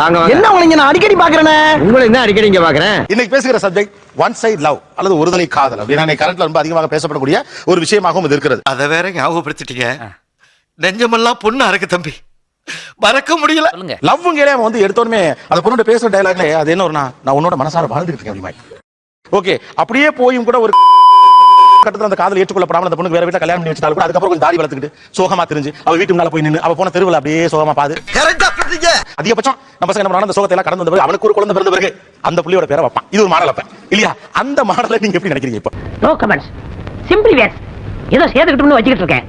என்ன உங்களை நான் அடிக்கடி பாக்குறேனே? உங்களை என்ன அடிக்கடி இங்க பாக்குறேன்? இன்னைக்கு பேசுகிற சப்ஜெக்ட் ஒன் சைடு லவ் அல்லது ஒருதலை காதல் அப்படின்னா கரண்ட்ல ரொம்ப அதிகமாக பேசப்படக்கூடிய ஒரு விஷயமாகவும் இது இருக்கிறது. அதை வேற ஞாபகப்படுத்திட்டீங்க. நெஞ்சமெல்லாம் பொண்ணு அறக்கு தம்பி, மறக்க முடியல. லவ்ங்கலே அவன் வந்து எடுத்தோடனே அந்த பொண்ணோட பேசுற டயலாக்ல அது என்ன ஒரு நான் உன்னோட மனசார வாழ்ந்துட்டு இருக்கேன் அப்படிமா. ஓகே, அப்படியே போயும் கூட ஒரு கட்டத்துல அந்த காதல் ஏற்றுக்கொள்ளப்படாமல் அந்த பொண்ணுக்கு வேற வீட்டுல கல்யாணம் பண்ணி வச்சிட்டாலும் கூட அதுக்கப்புறம் கொஞ்சம் தாடி வளர்த்துக்கிட்டு சோகமா தெரிஞ்சு அவ வீட்டு முன்னால போய் நின்று அவ போன தெருவில் அப்படியே சோகமா பாது. அதிகபட்சம் நம்ம பசங்க என்ன அந்த சோகத்தை எல்லாம் கடந்து வந்த அவனுக்கு ஒரு குழந்தை பிறந்த பிறகு அந்த புள்ளியோட பேரை வைப்பான். இது ஒரு மாடல் அப்ப இல்லையா? அந்த மாடலை நீங்க எப்படி நினைக்கிறீங்க? இப்போ நோ கமெண்ட்ஸ், சிம்பிளி வேஸ். ஏதோ சேர்த்துக்கிட்டு வச்சுக்கிட்டு இருக்கேன்.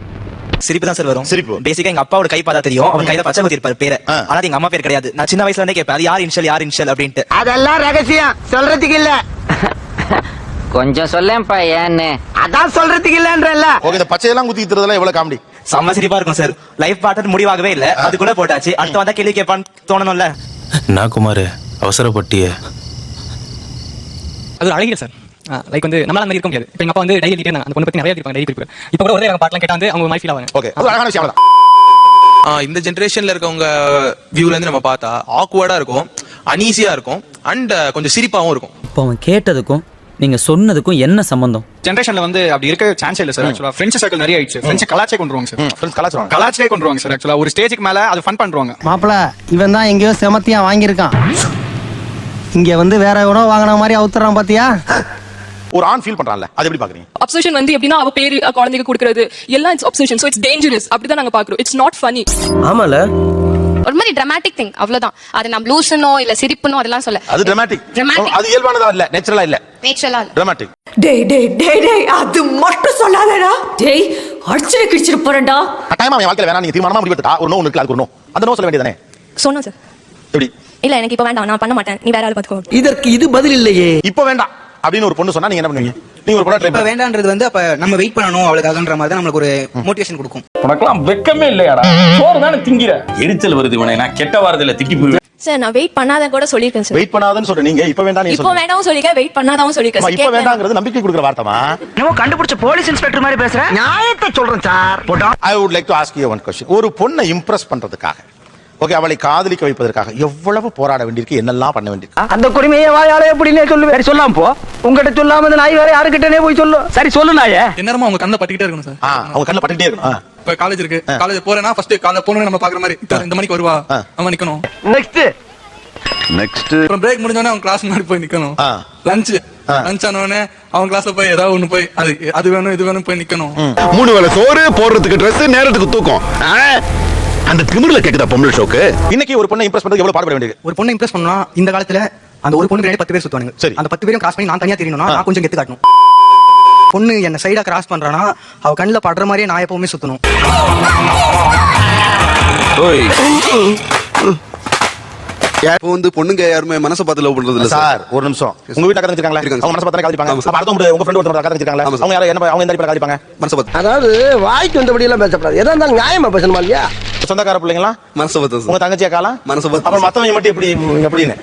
சிரிப்பு தான் சார் வரும். சிரிப்பு பேசிக்கா எங்க அப்பாவோட கை பார்த்தா தெரியும், அவன் கையில பச்சை குத்தி இருப்பாரு பேரு. ஆனா எங்க அம்மா பேர் கிடையாது. நான் சின்ன வயசுல இருந்தே கேட்பேன் அது யார் இன்ஷியல் அப்படின்ட்டு. அதெல்லாம் ரகசியம், சொல்றதுக்கு இல்ல. கொஞ்சம் சொல்லேன்ப்பா ஏன்னு. அதான் சொல்றதுக்கு இல்லன்றல்ல. ஓகே, இந்த பச்சையெல்லாம் குத்தி தரதெல்லாம் எவ்வளவு காமெடி. செம்ம சிரிப்பா இருக்கும் சார். லைஃப் பார்ட்னர் முடிவாகவே இல்ல, அதுக்குள்ள போட்டாச்சு. அடுத்து வந்தா கேள்வி கேட்பான்னு தோணணும்ல. நான் குமார் அவசரப்பட்டிய அது ஒரு அழகிய சார். லைக் வந்து நம்மளால மாதிரி இருக்க முடியாது. இப்போ எங்க அப்பா வந்து டைரி எழுதிட்டே இருந்தாங்க. அந்த பொண்ணு பத்தி நிறைய இருப்பாங்க டைரி குறிப்பு. இப்போ கூட ஒரே பாட்டெல்லாம் கேட்டா வந்து அவங்க மாதிரி ஃபீல் ஆவாங்க. ஓகே, அது அழகான விஷயம் தான். இந்த ஜெனரேஷன்ல இருக்கவங்க வியூல இருந்து நம்ம பார்த்தா ஆக்வர்டா இருக்கும், அனீசியா இருக்கும், அண்ட் கொஞ்சம் சிரிப்பாவும் இருக்கும். இப்போ அவன் கேட்டதுக்கும் நீங்க சொன்னதுக்கும் என்ன சம்பந்தம்? ஜெனரேஷன்ல வந்து அப்படி இருக்க சான்ஸ் இல்ல சார். ஆக்சுவலா ஃப்ரெண்ட்ஸ் சர்க்கிள் நிறைய ஆயிடுச்சு. ஃப்ரெண்ட்ஸ் கலாச்சே கொண்டுருவாங்க சார். ஃப்ரெண்ட்ஸ் கலாச்சாரம் கலாச்சே கொண்டுருவாங்க சார். ஆக்சுவலா ஒரு ஸ்டேஜுக்கு மேல அது ஃபன் பண்றாங்க. மாப்பிள இவன் தான் எங்கேயோ செமத்தியா வாங்கியிருக்கான். இங்க வந்து வேற உணவு வாங்கின மாதிரி அவுத்துறான் பாத்தியா? ஒரு ஆண் ஃபீல் பண்றான்ல, அது எப்படி பாக்குறீங்க? அப்சஷன் வந்து எப்படின்னா அவ பேரு குழந்தைக்கு கொடுக்கிறது எல்லாம் it's obsession. So it's dangerous. அப்படிதான் நாங்க பாக்குறோம். It's not funny. ஆமால, ஒரு மாதிரி டிராமாட்டிக் திங், அவ்வளவுதான். அது நான் ப்ளூஷனோ இல்ல சிரிப்புனோ அதெல்லாம் சொல்ல. அது டிராமாட்டிக். அது இயல்பானதா இல்ல, நேச்சுரலா இல்ல. நேச்சுரலா இல்ல, டிராமாட்டிக். டேய் டேய் டேய் டேய் அது மட்டும் சொல்லாதடா. டேய் அடிச்சு கிழிச்சிர போறடா. டைம் அவன் வாழ்க்கையில வேணா நீங்க தீர்மானமா முடிவெடுத்தா ஒரு நோ இருக்கு, அதுக்கு ஒரு நோ. அந்த நோ சொல்ல வேண்டியதானே? சொன்னா சார். எப்படி? இல்ல எனக்கு இப்ப வேண்டாம், நான் பண்ண மாட்டேன், நீ வேற ஆளு பாத்துக்கோ. இதற்கு இது பதில் இல்லையே. இப்போ வேண்டாம் அப்படின்னு ஒரு பொண்ணு சொன்னா நீங்க என்ன பண்ணுவீங்க? நீங்க ஒரு பொண்ணை ட்ரை பண்ண வேண்டான்றது வந்து அப்ப நம்ம வெயிட் பண்ணணும் அவளுக்காகன்ற மாதிரி தான் நமக்கு ஒரு மோட்டிவேஷன் கொடுக்கும். உனக்கெல்லாம் வெக்கமே இல்லையாடா? சோறு தானே திங்கிற. எரிச்சல் வருது இவனை. நான் கெட்ட வாரத்துல திட்டி போய் சார் நான் வெயிட் பண்ணாத கூட சொல்லிருக்கேன் சார். வெயிட் பண்ணாதன்னு சொல்ற நீங்க இப்போ வேண்டாம் நீங்க இப்போ வேண்டாம் சொல்லிக்க, வெயிட் பண்ணாதவும் சொல்லிருக்கேன். இப்போ வேண்டாம்ங்கிறது நம்பிக்கை கொடுக்குற வார்த்தைமா? நம்ம கண்டுபிடிச்ச போலீஸ் இன்ஸ்பெக்டர் மாதிரி பேசுற. நியாயத்தை சொல்றேன் sir. I would like to ask you one question. ஒரு பொண்ணை இம்ப்ரெஸ் பண்றதுக்காக, ஓகே, அவளை காதலிக்க வைப்பதற்காக எவ்வளவு போராட வேண்டியிருக்கு, என்னெல்லாம் பண்ண வேண்டியிருக்கு? அந்த குடிமையை வாயாலே எப்படினே சொல்லு. சரி சொல்லாம போ. உங்ககிட்ட சொல்லாம இந்த நாய் வேற யாருக்கிட்டனே போய் சொல்லு. சரி சொல்லு நாயே. என்னமா அவங்க கண்ணை பட்டிக்கிட்டே இருக்கணும் சார். அவங்க கண்ணை பட்டிக்கிட்டே இருக்கணும். இப்ப காலேஜ் இருக்கு, காலேஜ் போறேன்னா ஃபர்ஸ்ட் காலைல போறவங்க நம்ம பாக்குற மாதிரி இந்த மணிக்கு வருவா அவன் நிக்கணும். நெக்ஸ்ட் அப்புறம் பிரேக் முடிஞ்சோடனே அவன் கிளாஸ் முன்னாடி போய் நிக்கணும். லஞ்ச் ஆனவனே அவன் கிளாஸ்ல போய் ஏதாவது ஒண்ணு போய் அது வேணும் இது வேணும் போய் நிக்கணும். 3 வேளை சோறு, போடுறதுக்கு ட்ரெஸ், நேரத்துக்கு தூக்கம். அந்த திமிர்ல கேக்குதா பொம்பளை ஷோக்கு? இன்னைக்கு ஒரு பொண்ணை இம்ப்ரெஸ் பண்றது எவ்வளவு பாடுபட வேண்டியது? ஒரு பொண்ணை இம்ப்ரெஸ் பண்ணா இந்த காலத்துல அந்த ஒரு பொண்ணு 10 பேர் சுத்துவாங்க. சரி, அந்த 10 பேரும் கிராஸ் பண்ணி நான் தனியா தெரியணும்னா நான் கொஞ்சம் கெத்து காட்டணும். பொண்ணு என்ன சைடா கிராஸ் பண்றானா அவ கண்ணுல படுற மாதிரியே நான் எப்பவுமே சுத்தணும். இப்போ வந்து பொண்ணுங்க யாருமே மனசை பார்த்து லவ் பண்றது இல்ல சார். ஒரு நிமிஷம், உங்க வீட்டுல காதலிச்சிருக்காங்களா? அவங்க மனசை பார்த்து காதலிப்பாங்க. அப்ப அடுத்த உங்க ஃப்ரெண்ட் ஒருத்தர் காதலிச்சிருக்காங்களா? அவங்க யார என்ன அவங்க எந்த டைப்ல காதலிப்பாங்க? மனசை பார்த்து. அதாவது வாய்க்கு வந்தபடி எல்லாம் பேசக்கூடாது. எதா இருந்தாலும் நியாயமா பேசணுமா இல்லையா? சொந்தக்கார பிள்ளைங்களா மனசை பார்த்து, உங்க தங்கச்சியா காலாம் மனசை பார்த்து. அப்புறம் மத்தவங்க மட்டும் எப்படின்னு.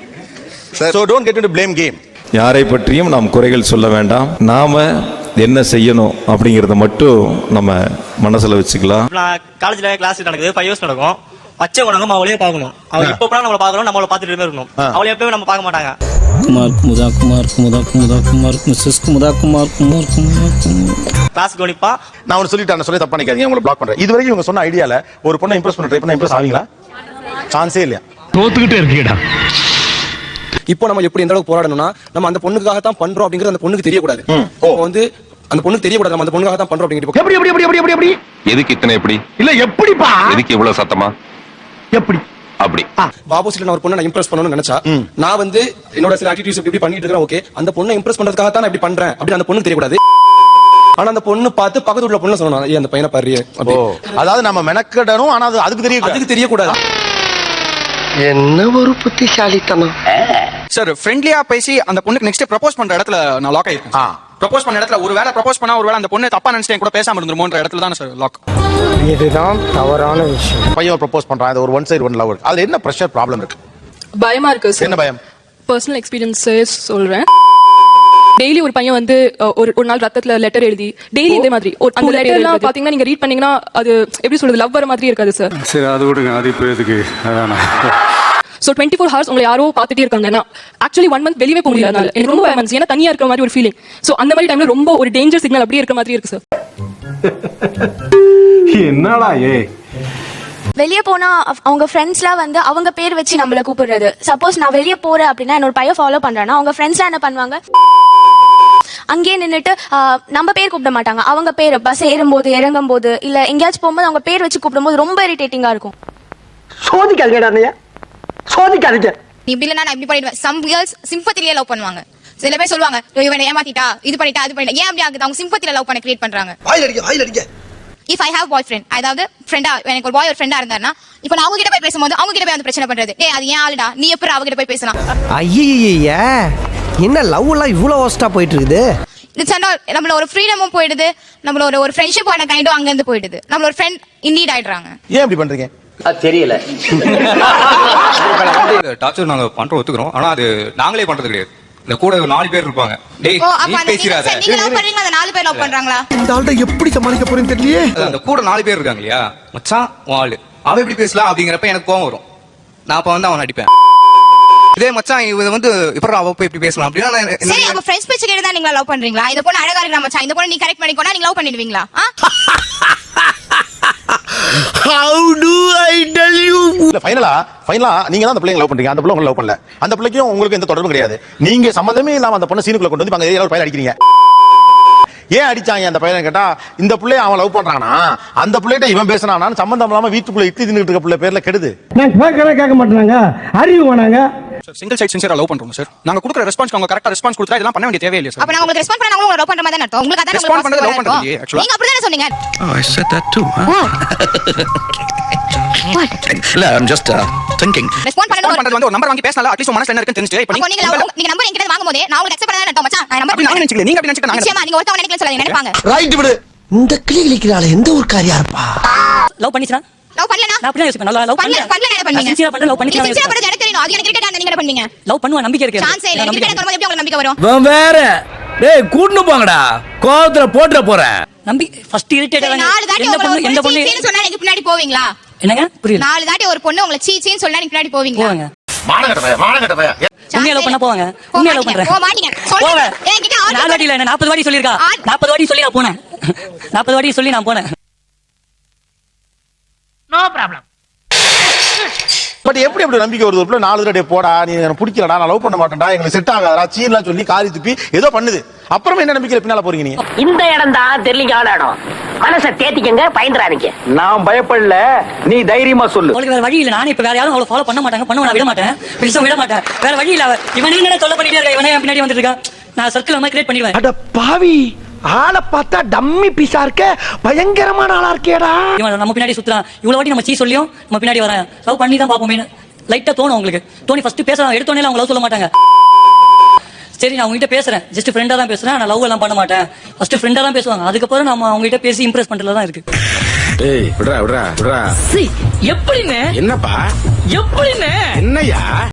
So don't get into blame game. யாரை பற்றியும் நாம் குறைகள் சொல்ல வேண்டாம். நாம என்ன செய்யணும் அப்படிங்கறத மட்டும் நம்ம மனசுல வச்சுக்கலாம். காலேஜ்ல கிளாஸ் நடக்குது, 5 இயர்ஸ் நடக்கும். பச்சை குணங்க அவளையே பார்க்கணும். அவ இப்ப கூட நம்மள பார்க்கணும், நம்மள பார்த்துட்டே இருக்கணும். அவளை எப்பவுமே நம்ம பார்க்க மாட்டாங்க. குமார் குமுதா குமார் குமுதா குமுதா குமார் மிஸ்ஸஸ் குமுதா குமார் குமார் குமார் கிளாஸ் கவனிப்பா. நான் ஒன்னு சொல்லிட்டேன், சொல்லி தப்பு பண்ணிக்காதீங்க, உங்களை பிளாக் பண்றேன். இது வரைக்கும் இவங்க சொன்ன ஐடியால ஒரு பொண்ணை இம்ப்ரெஸ் பண்ண ட்ரை பண்ண இம்ப்ரெஸ் ஆவீங்களா? சான்ஸே இல்லையா? தோத்துக்கிட்டே இருக்கீடா. இப்போ நம்ம எப்படி எந்த அளவுக்கு போராடணும்னா நம்ம அந்த பொண்ணுக்காக தான் பண்றோம் அப்படிங்கிறது அந்த பொண்ணுக்கு தெரியக்கூடாது. வந்து அந்த பொண்ணுக்கு தெரியக்கூடாது நம்ம அந்த பொண்ணுக்காக தான் பண்றோம் அப்படிங்கிறது. எப்படி எப்படி எப்படி எப்படி எப்படி எதுக்கு இத்தனை எப்படி இல்ல எப்படிப்பா? எதுக்கு இவ்வளவு சத்தமா? எப்படி அப்படி ஆப்போசிட்ல நான் ஒரு பொண்ணை இம்ப்ரெஸ் பண்ணணும்னு நினைச்சா நான் வந்து என்னோட சில ஆக்டிவிட்டீஸ் இப்படி பண்ணிட்டு இருக்கேன். ஓகே, அந்த பொண்ணை இம்ப்ரெஸ் பண்றதுக்காக தான் நான் இப்படி பண்றேன் அப்படி அந்த பொண்ணு தெரியக்கூடாது. ஆனா அந்த பொண்ணு பார்த்து பக்கத்து உள்ள பொண்ணு சொல்லணும், ஏன் அந்த பையனை பாரு. அதாவது நம்ம மெனக்கடணும், ஆனா அதுக்கு தெரியக்கூடாது. என்ன ஒரு புத்திசாலித்தனம் சார். ஃப்ரெண்ட்லியா பேசி அந்த பொண்ணுக்கு நெக்ஸ்ட் ப்ரப்போஸ் பண்ற இடத்துல நான் லாக் ஆயிருக்கேன். ப்ரப்போஸ் பண்ண இடத்துல ஒருவேளை ப்ரப்போஸ் பண்ணா ஒருவேளை அந்த பொண்ணு தப்பா நினைச்சிட்டே கூட பேசாம இருந்துருமோன்ற இடத்துல தான் சார் லாக். இதுதான் தவறான விஷயம். பையன் ப்ரப்போஸ் பண்றான், அது ஒரு ஒன் சைடு ஒன் லவ் இருக்கு. அதுல என்ன பிரஷர் ப்ராப்ளம் இருக்கு? பயமா இருக்கு சார். என்ன பயம்? பர்சனல் எக்ஸ்பீரியன்ஸே சொல்றேன். டெய்லி ஒரு பையன் வந்து ஒரு நாள் ரத்தத்துல லெட்டர் எழுதி டெய்லி இதே மாதிரி அந்த லெட்டர்லாம் பாத்தீங்கன்னா நீங்க ரீட் பண்ணீங்கன்னா அது எப்படி சொல்றது, லவ் வர மாதிரி இருக்காது சார். சரி, அது விடுங்க, அது இப்போ எதுக்கு? அதானா ஸோ 24 hours உங்களை யாரோ பார்த்துட்டே இருக்காங்கன்னா ஆக்சுவலி 1 month வெளியே போக முடியாது எனக்கு ரொம்ப பயமா ஏன்னா தனியா இருக்கிற மாதிரி ஒரு ஃபீலிங். ஸோ அந்த மாதிரி டைம்ல ரொம்ப ஒரு டேஞ்சர் சிக்னல் அப்படியே இருக்கிற மாதிரி இருக்கு சார். என்னடா ஏ வெளியே போனா அவங்க ஃப்ரெண்ட்ஸ்லாம் வந்து அவங்க பேர் வச்சு நம்மள கூப்பிடுறது. சப்போஸ் நான் வெளியே போறேன் அப்படின்னா என்னோட பையன் ஃபாலோ பண்றேன்னா அவங்க ஃப்ரெண்ட்ஸ்லாம் என்ன பண்ணுவாங்க, அங்கேயே நின்றுட்டு நம்ம பேர் கூப்பிட மாட்டாங்க, அவங்க பேர் பஸ் ஏறும்போது இறங்கும் போது இல்ல எங்கேயாச்சும் போகும்போது அவங்க பேர் வச்சு கூப்பிடும்போது ரொம்ப இரிட்டேட்டிங்கா இருக்கும். சோதிக்காதீங்க சோதிக்காதீங்க. இப்படி இல்லைன்னா நான் இப்படி பண்ணிடுவேன். சம் கேர்ள்ஸ் சிம்பத்திலேயே லவ் பண்ணுவாங்க. சில பேர் சொல்லுவாங்க இவனை ஏமாத்திட்டா இது பண்ணிட்டா அது பண்ணிட்டா. ஏன் அப்படி ஆகுது? அவங்க சிம்பத்தில லவ் பண்ண கிரியேட் பண்றாங்க. If I have bye friend, அதாவது ஃப்ரெண்டா எனக்கு ஒரு பாய் ஒரு ஃப்ரெண்டா இருந்தாருன்னா இப்போ நான் அவங்க கிட்ட போய் பேசும்போது அவங்க கிட்ட போய் வந்து பிரச்சனை பண்றது. டேய் அது ஏன் ஆளுடா, நீ எப்பறம் அவங்க கிட்ட போய் பேசலாம்? ஐயய்ய என்ன லவ் எல்லாம் இவ்ளோ வர்ஸ்டா போயிட்டு இருக்குது. இட்ஸ் அண்ட் ஆல் நம்மள ஒரு ஃப்ரீடமும் போயிடுது, நம்மள ஒரு ஃப்ரெண்ட்ஷிப் ஆன கைண்டும் அங்க இருந்து போயிடுது. நம்மள ஒரு ஃப்ரெண்ட் இன்டீட் ஆயிடுறாங்க. ஏன் இப்படி பண்றீங்க? தெரியல. டார்ச்சர் நாங்க பண்றோம் ஒத்துக்கிறோம். ஆனா அது நாங்களே பண்றது கிடையாது. இந்த கூட 4 பேர் இருப்பாங்க. டேய் நீ பேசிராத. நீங்க லவ் பண்றீங்க, அந்த 4 பேர் லவ் பண்றாங்களா? இந்த ஆள்கிட்ட எப்படி சமாளிக்க போறேன்னு தெரியலையே. அந்த கூட 4 பேர் இருக்காங்க இல்லையா, மச்சான் வாளு அவ எப்படி பேசலாம் அப்படிங்கறப்ப எனக்கு கோவம் வரும். நான் அப்ப வந்து அவன் அடிப்பேன். இதே மச்சான் இவ வந்து இப்ப அவ போய் எப்படி பேசலாம் அப்படின்னா சரி அப்ப ஃப்ரெண்ட்ஸ் பேச்சு கேட்டு தான் நீங்க லவ் பண்றீங்களா? இந்த பொண்ணு அழகா இருக்கா மச்சான், இந்த பொண்ணு நீ கரெக்ட் பண்ணிக்கோனா நீங்க லவ் பண்ணிடுவீங்களா? How do I tell you? இல்ல ஃபைனலா நீங்க தான் அந்த பிள்ளைங்க லவ் பண்றீங்க, அந்த பிள்ளை உங்களை லவ் பண்ணல. அந்த பிள்ளைக்கும் உங்களுக்கு எந்த தொடர்பும் கிடையாது. நீங்க சம்பந்தமே இல்லாம அந்த பொண்ணை சீனுக்குள்ள கொண்டு வந்து அங்க ஏரியால ஒரு பையன் அடிக்கிறீங்க. ஏன் அடிச்சாங்க அந்த பையனை கேட்டா, இந்த பிள்ளைய அவன் லவ் பண்றானா, அந்த பிள்ளைகிட்ட இவன் பேசினானா, சம்பந்தம் இல்லாம வீட்டுக்குள்ள இட்லி தின்னுட்டு இருக்க பிள்ளை பேர்ல கெடுது. நான் கேட்க மாட்டாங்க, அறிவு வேணாங்க. சிங்கிள் சைட் சின்சியரா லவ் பண்றோம் சார். நாங்க கொடுக்குற ரெஸ்பான்ஸ் அவங்க கரெக்ட்டா ரெஸ்பான்ஸ் கொடுத்தா இதெல்லாம் பண்ண வேண்டிய தேவையில்லை சார். அப்ப நான் உங்களுக்கு ரெஸ்பான்ஸ் பண்ணா உங்களுக்கு லவ் பண்ற மாதிரி தான் அர்த்தம். உங்களுக்கு அதான் ரெஸ்பான்ஸ் பண்றது லவ் பண்றது இல்லையே एक्चुअली. நீங்க அப்படி தான சொன்னீங்க. Oh, I said that too. இல்ல I'm just thinking. ரெஸ்பான்ஸ் பண்றது வந்து ஒரு நம்பர் வாங்கி பேசலாம். அட்லீஸ்ட் மனசுல என்ன இருக்குன்னு தெரிஞ்சுட்டு இப்போ நீங்க நம்பர் என்கிட்ட வாங்கும்போதே நான் உங்களுக்கு அக்செப்ட் பண்ணதா அர்த்தம் மச்சான். நான் நம்பர் நாங்க நினைச்சீங்க, நீங்க அப்படி நினைச்சிட்டு நாங்க நிச்சயமா நீங்க ஒருத்தவங்க நினைக்கல சொல்ல நினைப்பாங்க. ரைட் விடு. இந்த கிளி கிளிக்கிறாளே எந்த ஒரு காரியா இருப்பா. லவ் பண்ணிச்சா லவ் பண்ணலனா நான் அப்படியே யோசிப்பேன். லவ் பண்ணல என்ன பண்ணுவீங்க? சின்சியரா பண்ண லவ் பண்ணி சின்சியரா பண்ணது எனக்கு தெரியும். அது எனக்கு கிரிக்கெட் நீங்க என்ன பண்ணுவீங்க? லவ் பண்ணுவா நம்பிக்கை இருக்கு. சான்ஸ் இல்ல. கிரிக்கெட் வரும்போது எப்படி உங்களுக்கு நம்பிக்கை வரும்? வேற டேய் கூட்னு போங்கடா, கோவத்துல போட்ற போறேன். நம்பி ஃபர்ஸ்ட் இரிட்டேட் ஆவாங்க. 4 தாட்டி எந்த பொண்ணு சீன்னு சொன்னா நீங்க பின்னாடி போவீங்களா? என்னங்க புரியல? 4 தாட்டி ஒரு பொண்ணு உங்களை சீன்னு சொன்னா நீங்க பின்னாடி போவீங்களா? போவாங்க. மானகட்ட பையா. உண்மையா லவ் பண்ண போவாங்க. உண்மையா லவ் பண்றேன். போ மாட்டீங்க. சொல்லுங்க. என்கிட்ட 4 வாட்டி இல்ல 40 வாட்டி சொல்லிருக்கா. 40 வாட்டி சொல்லி நான் போனேன். 40 வாட்டி சொல்லி நான் போனேன். No problem. பட் எப்படி நம்பிக்கை வருது? ஒரு 4 தடவை போடா, நீ எனக்கு பிடிக்கலடா, நான் லவ் பண்ண மாட்டேன்டா, எங்களுக்கு செட் ஆகாதா, சீன்லாம் சொல்லி காரி துப்பி ஏதோ பண்ணுது. அப்புறமா என்ன நம்பிக்கையில பின்னால போறீங்க நீங்க? இந்த இடம் தான் தெரியல இடம். மனசை தேத்திக்கங்க, பயந்துறாதீங்க. நான் பயப்படல, நீ தைரியமா சொல்லு. உங்களுக்கு வேற வழி இல்ல. நானே இப்ப வேற யாரும் அவளை ஃபாலோ பண்ண மாட்டாங்க, பண்ண நான் விட மாட்டேன், பெருசா விட மாட்டேன். வேற வழி இல்ல. இவனே என்ன தொல்லை பண்ணிட்டே இருக்க, இவனே பின்னாடி வந்துட்டு இருக்கான். நான் சர்க்கிள் மாதிரி கிரியேட் பண்ணிடுவேன். அட பாவி, ஆளை பார்த்தா டம்மி பீஸா இருக்க, பயங்கரமான ஆளா இருக்கேடா. இவன் நம்ம பின்னாடி சுத்துறான். இவ்வளவு வாட்டி நம்ம சொல்லியும் நம்ம பின்னாடி வரேன். லவ் பண்ணி தான் பாப்போமே லைட்டா தோணும் உங்களுக்கு. தோணி ஃபர்ஸ்ட் பேசலாம், எடுத்தோனே அவங்க லவ் சொல்ல மாட்டாங்க. சரி நான் உங்ககிட்ட பேசுறேன், ஜஸ்ட் ஃப்ரெண்டா தான் பேசுறேன், நான் லவ் எல்லாம் பண்ண மாட்டேன். ஃபர்ஸ்ட் ஃப்ரெண்டா தான் பேசுவாங்க, அதுக்கப்புறம் நம்ம அவங்க கிட்ட பேசி இம்ப்ரெஸ் பண்றதுல தான் இருக்கு. டேய் விடுறா. எப்படின்னு என்னப்பா எப்படின்னு என்னையா?